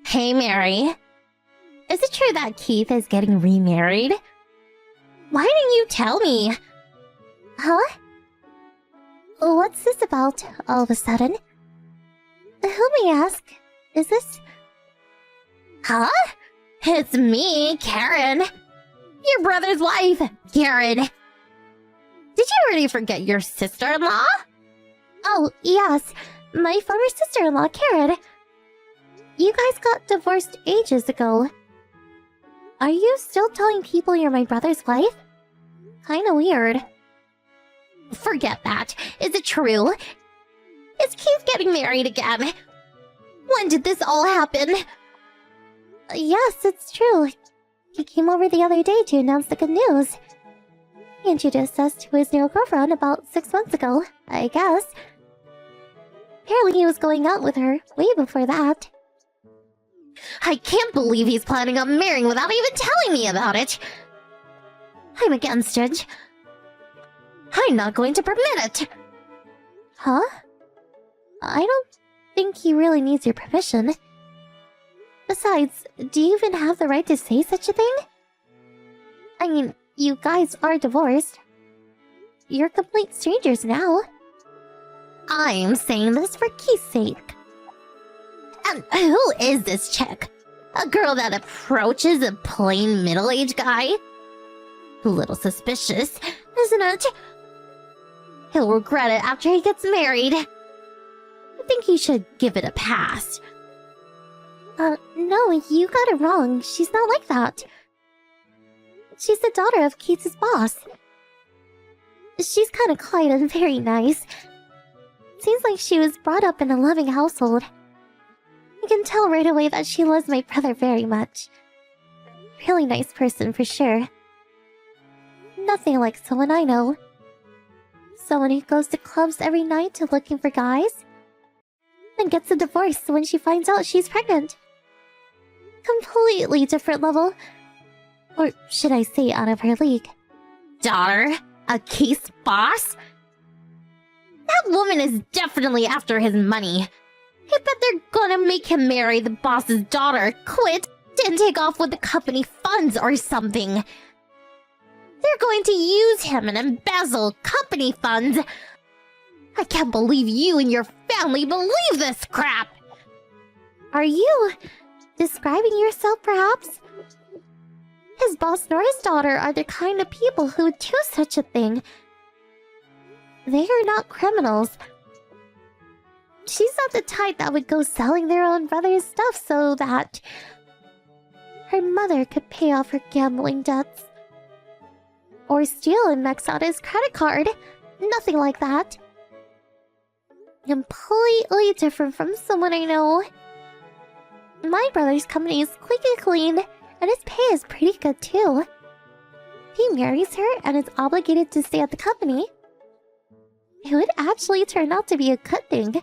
Hey, Mary. Is it true that Keith is getting remarried? Why didn't you tell me? Huh? What's this about, all of a sudden? Who may ask? Is this... Huh? It's me, Karen. Your brother's wife, Karen. Did you already forget your sister-in-law? Oh, yes. My former sister-in-law, Karen. You guys got divorced ages ago. Are you still telling people you're my brother's wife? Kinda weird. Forget that. Is it true? Is Keith getting married again? When did this all happen? Yes, it's true. He came over the other day to announce the good news. He introduced us to his new girlfriend about 6 months ago, I guess. Apparently he was going out with her way before that. I can't believe he's planning on marrying without even telling me about it. I'm against it. I'm not going to permit it. Huh? I don't think he really needs your permission. Besides, do you even have the right to say such a thing? I mean, you guys are divorced. You're complete strangers now. I'm saying this for Keith's sake. And who is this chick? A girl that approaches a plain middle-aged guy? A little suspicious, isn't it? He'll regret it after he gets married. I think he should give it a pass. No, you got it wrong. She's not like that. She's the daughter of Keith's boss. She's kind of quiet and very nice. Seems like she was brought up in a loving household. You can tell right away that she loves my brother very much. Really nice person for sure. Nothing like someone I know. Someone who goes to clubs every night looking for guys, and gets a divorce when she finds out she's pregnant. Completely different level. Or should I say out of her league. Daughter? A Keith's boss? That woman is definitely after his money. I bet they're gonna make him marry the boss's daughter, quit, and take off with the company funds or something. They're going to use him and embezzle company funds. I can't believe you and your family believe this crap. Are you describing yourself, perhaps? His boss nor his daughter are the kind of people who would do such a thing. They are not criminals. She's not the type that would go selling their own brother's stuff so that her mother could pay off her gambling debts. Or steal and max out his credit card. Nothing like that. Completely different from someone I know. My brother's company is squeaky clean, and his pay is pretty good too. He marries her and is obligated to stay at the company. It would actually turn out to be a good thing.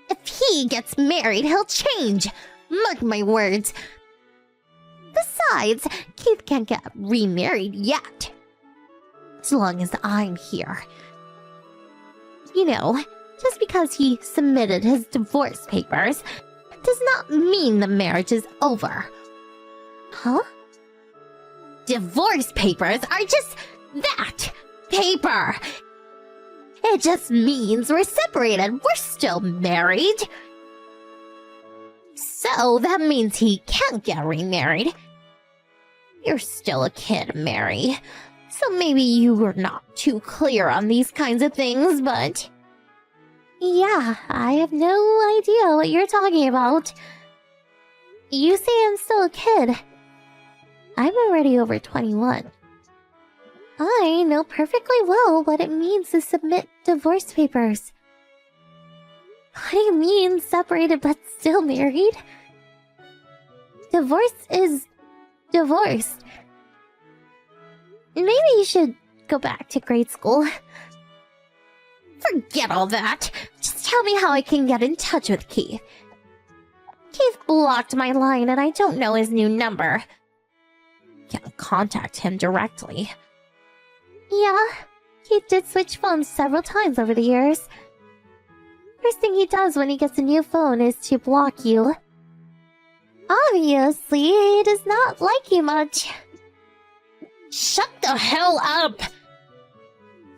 If he gets married, he'll change. Mark my words. Besides, Keith can't get remarried yet. As long as I'm here. You know, just because he submitted his divorce papers does not mean the marriage is over. Huh? Divorce papers are just that. Paper. It just means we're separated. We're still married. So that means he can't get remarried. You're still a kid, Mary. So maybe you were not too clear on these kinds of things, but... Yeah, I have no idea what you're talking about. You say I'm still a kid. I'm already over 21. I know perfectly well what it means to submit divorce papers. What do you mean, separated but still married? Divorce is... divorced. Maybe you should go back to grade school. Forget all that. Just tell me how I can get in touch with Keith. Keith blocked my line and I don't know his new number. Can't contact him directly. Yeah, Keith did switch phones several times over the years. First thing he does when he gets a new phone is to block you. Obviously, he does not like you much. Shut the hell up!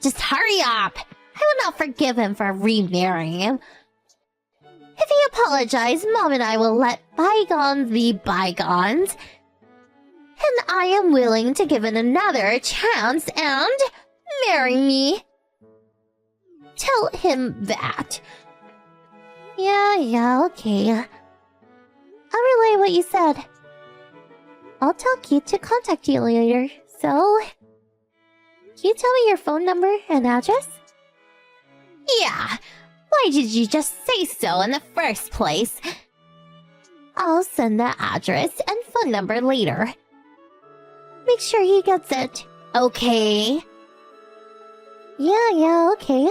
Just hurry up! I will not forgive him for remarrying him. If he apologizes, Mom and I will let bygones be bygones. And I am willing to give it another chance and marry me. Tell him that. Yeah, okay. I'll relay what you said. I'll tell Keith to contact you later, so... Can you tell me your phone number and address? Yeah, why did you just say so in the first place? I'll send the address and phone number later. Make sure he gets it. Okay. Yeah, okay.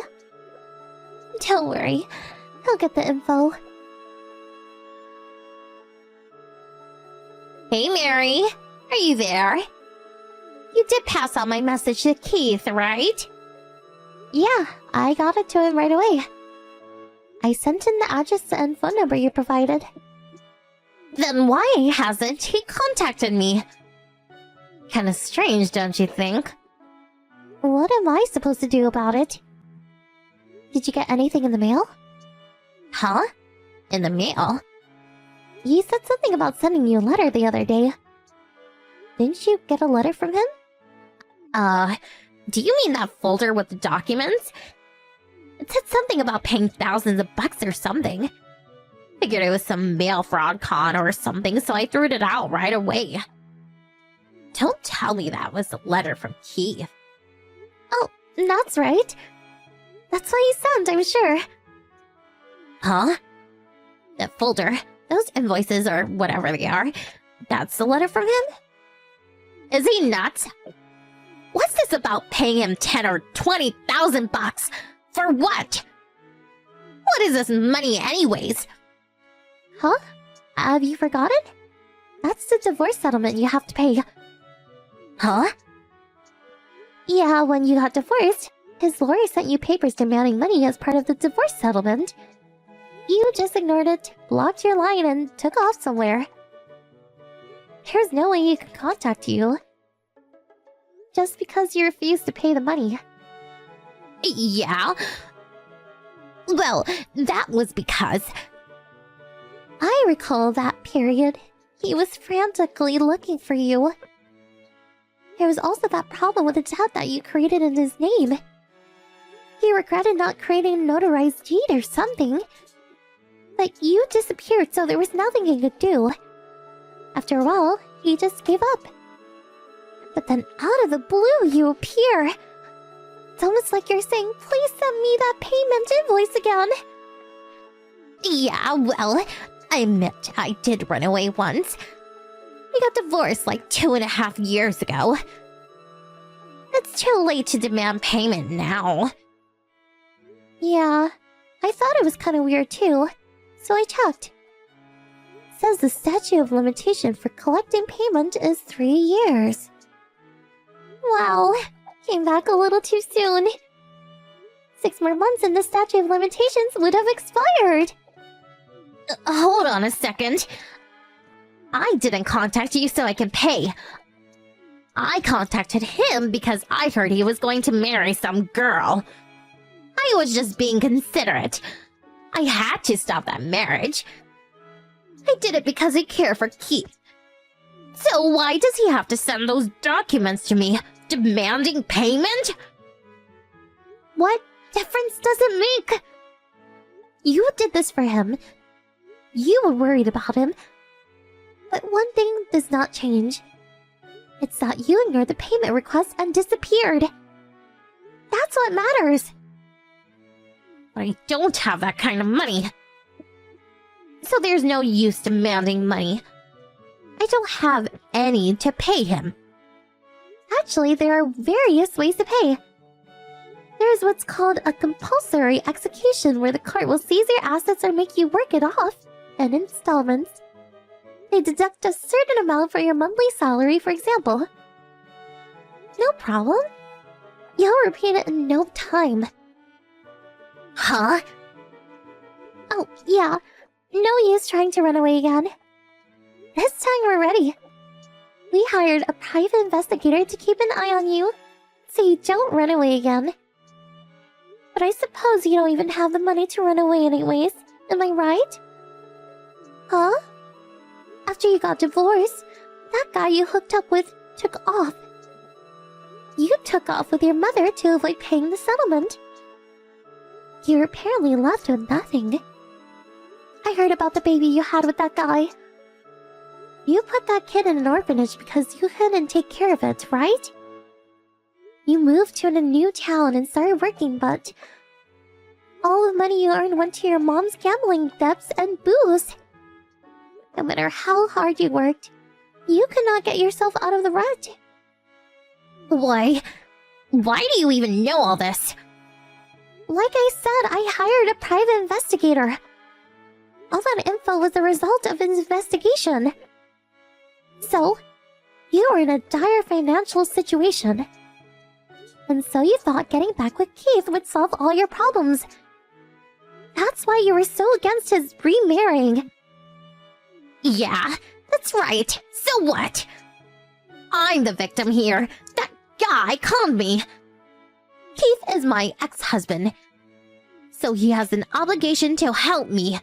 Don't worry, I'll get the info. Hey, Mary, are you there? You did pass on my message to Keith, right? Yeah, I got it to him right away. I sent in the address and phone number you provided. Then why hasn't he contacted me? Kinda strange, don't you think? What am I supposed to do about it? Did you get anything in the mail? Huh? In the mail? You said something about sending you a letter the other day. Didn't you get a letter from him? Do you mean that folder with the documents? It said something about paying thousands of bucks or something. Figured it was some mail fraud con or something, so I threw it out right away. Don't tell me that was a letter from Keith. Oh, that's right. That's what he sent, I'm sure. Huh? That folder, those invoices or whatever they are, that's the letter from him? Is he nuts? What's this about paying him 10 or 20,000 bucks? For what? What is this money anyways? Huh? Have you forgotten? That's the divorce settlement you have to pay. Huh? Yeah, when you got divorced, his lawyer sent you papers demanding money as part of the divorce settlement. You just ignored it, blocked your line, and took off somewhere. There's no way he could contact you. Just because you refused to pay the money. Yeah? Well, that was because... I recall that period. He was frantically looking for you. There was also that problem with the debt that you created in his name. He regretted not creating a notarized deed or something. But you disappeared, so there was nothing he could do. After a while, he just gave up. But then out of the blue, you appear. It's almost like you're saying, please send me that payment invoice again. Yeah, well, I admit I did run away once. We got divorced like 2.5 years ago. It's too late to demand payment now. Yeah, I thought it was kind of weird too, so I checked. It says the statute of limitation for collecting payment is 3 years. Wow, came back a little too soon. 6 more months and the statute of limitations would have expired. Hold on a second. I didn't contact you so I can pay. I contacted him because I heard he was going to marry some girl. I was just being considerate. I had to stop that marriage. I did it because I care for Keith. So why does he have to send those documents to me, demanding payment? What difference does it make? You did this for him. You were worried about him. But one thing does not change. It's that you ignored the payment request and disappeared. That's what matters. But I don't have that kind of money. So there's no use demanding money. I don't have any to pay him. Actually, there are various ways to pay. There's what's called a compulsory execution, where the court will seize your assets or make you work it off in installments. They deduct a certain amount for your monthly salary, for example. No problem. You'll repay it in no time. Huh? Oh, yeah. No use trying to run away again. This time we're ready. We hired a private investigator to keep an eye on you, so you don't run away again. But I suppose you don't even have the money to run away anyways, am I right? Huh? After you got divorced, that guy you hooked up with took off. You took off with your mother to avoid paying the settlement. You were apparently left with nothing. I heard about the baby you had with that guy. You put that kid in an orphanage because you couldn't take care of it, right? You moved to a new town and started working, but all the money you earned went to your mom's gambling debts and booze. No matter how hard you worked, you could not get yourself out of the rut. Why do you even know all this? Like I said, I hired a private investigator. All that info was the result of an investigation. So, you were in a dire financial situation. And so you thought getting back with Keith would solve all your problems. That's why you were so against his remarrying. Yeah, that's right. So what? I'm the victim here. That guy conned me. Keith is my ex-husband, so he has an obligation to help me.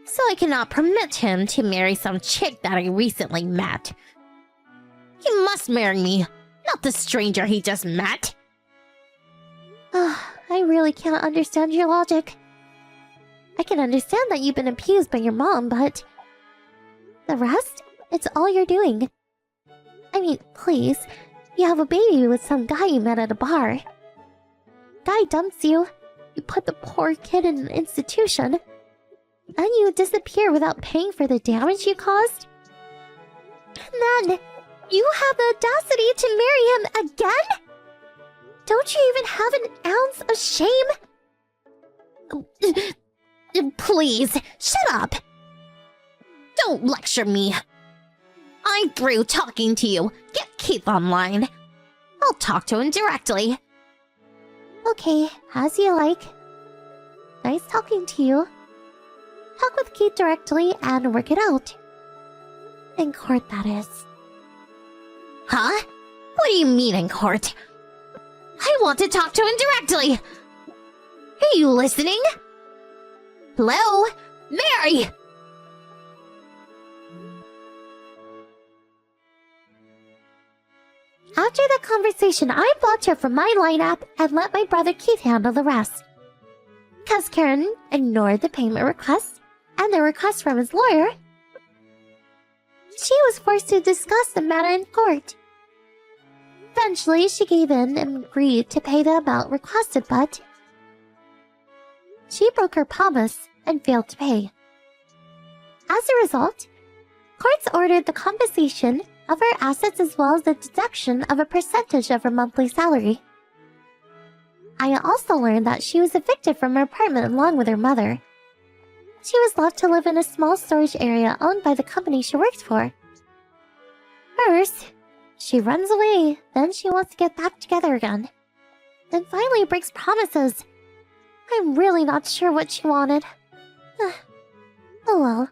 So I cannot permit him to marry some chick that I recently met. He must marry me, not the stranger he just met. I really can't understand your logic. I can understand that you've been abused by your mom, but the rest, it's all you're doing. I mean, please, you have a baby with some guy you met at a bar. Guy dumps you, you put the poor kid in an institution, then you disappear without paying for the damage you caused. And then, you have the audacity to marry him again? Don't you even have an ounce of shame? Please, shut up. Don't lecture me. I'm through talking to you. Get Keith online. I'll talk to him directly. Okay, as you like. Nice talking to you. Talk with Keith directly and work it out. In court, that is. Huh? What do you mean in court? I want to talk to him directly. Are you listening? Hello? Mary! After the conversation, I blocked her from my lineup and let my brother Keith handle the rest. Because Karen ignored the payment request and the request from his lawyer, she was forced to discuss the matter in court. Eventually, she gave in and agreed to pay the amount requested, but she broke her promise and failed to pay. As a result, courts ordered the compensation of her assets as well as the deduction of a percentage of her monthly salary. I also learned that she was evicted from her apartment along with her mother. She was left to live in a small storage area owned by the company she worked for. First, she runs away, then she wants to get back together again. Then finally breaks promises. I'm really not sure what she wanted. Oh well.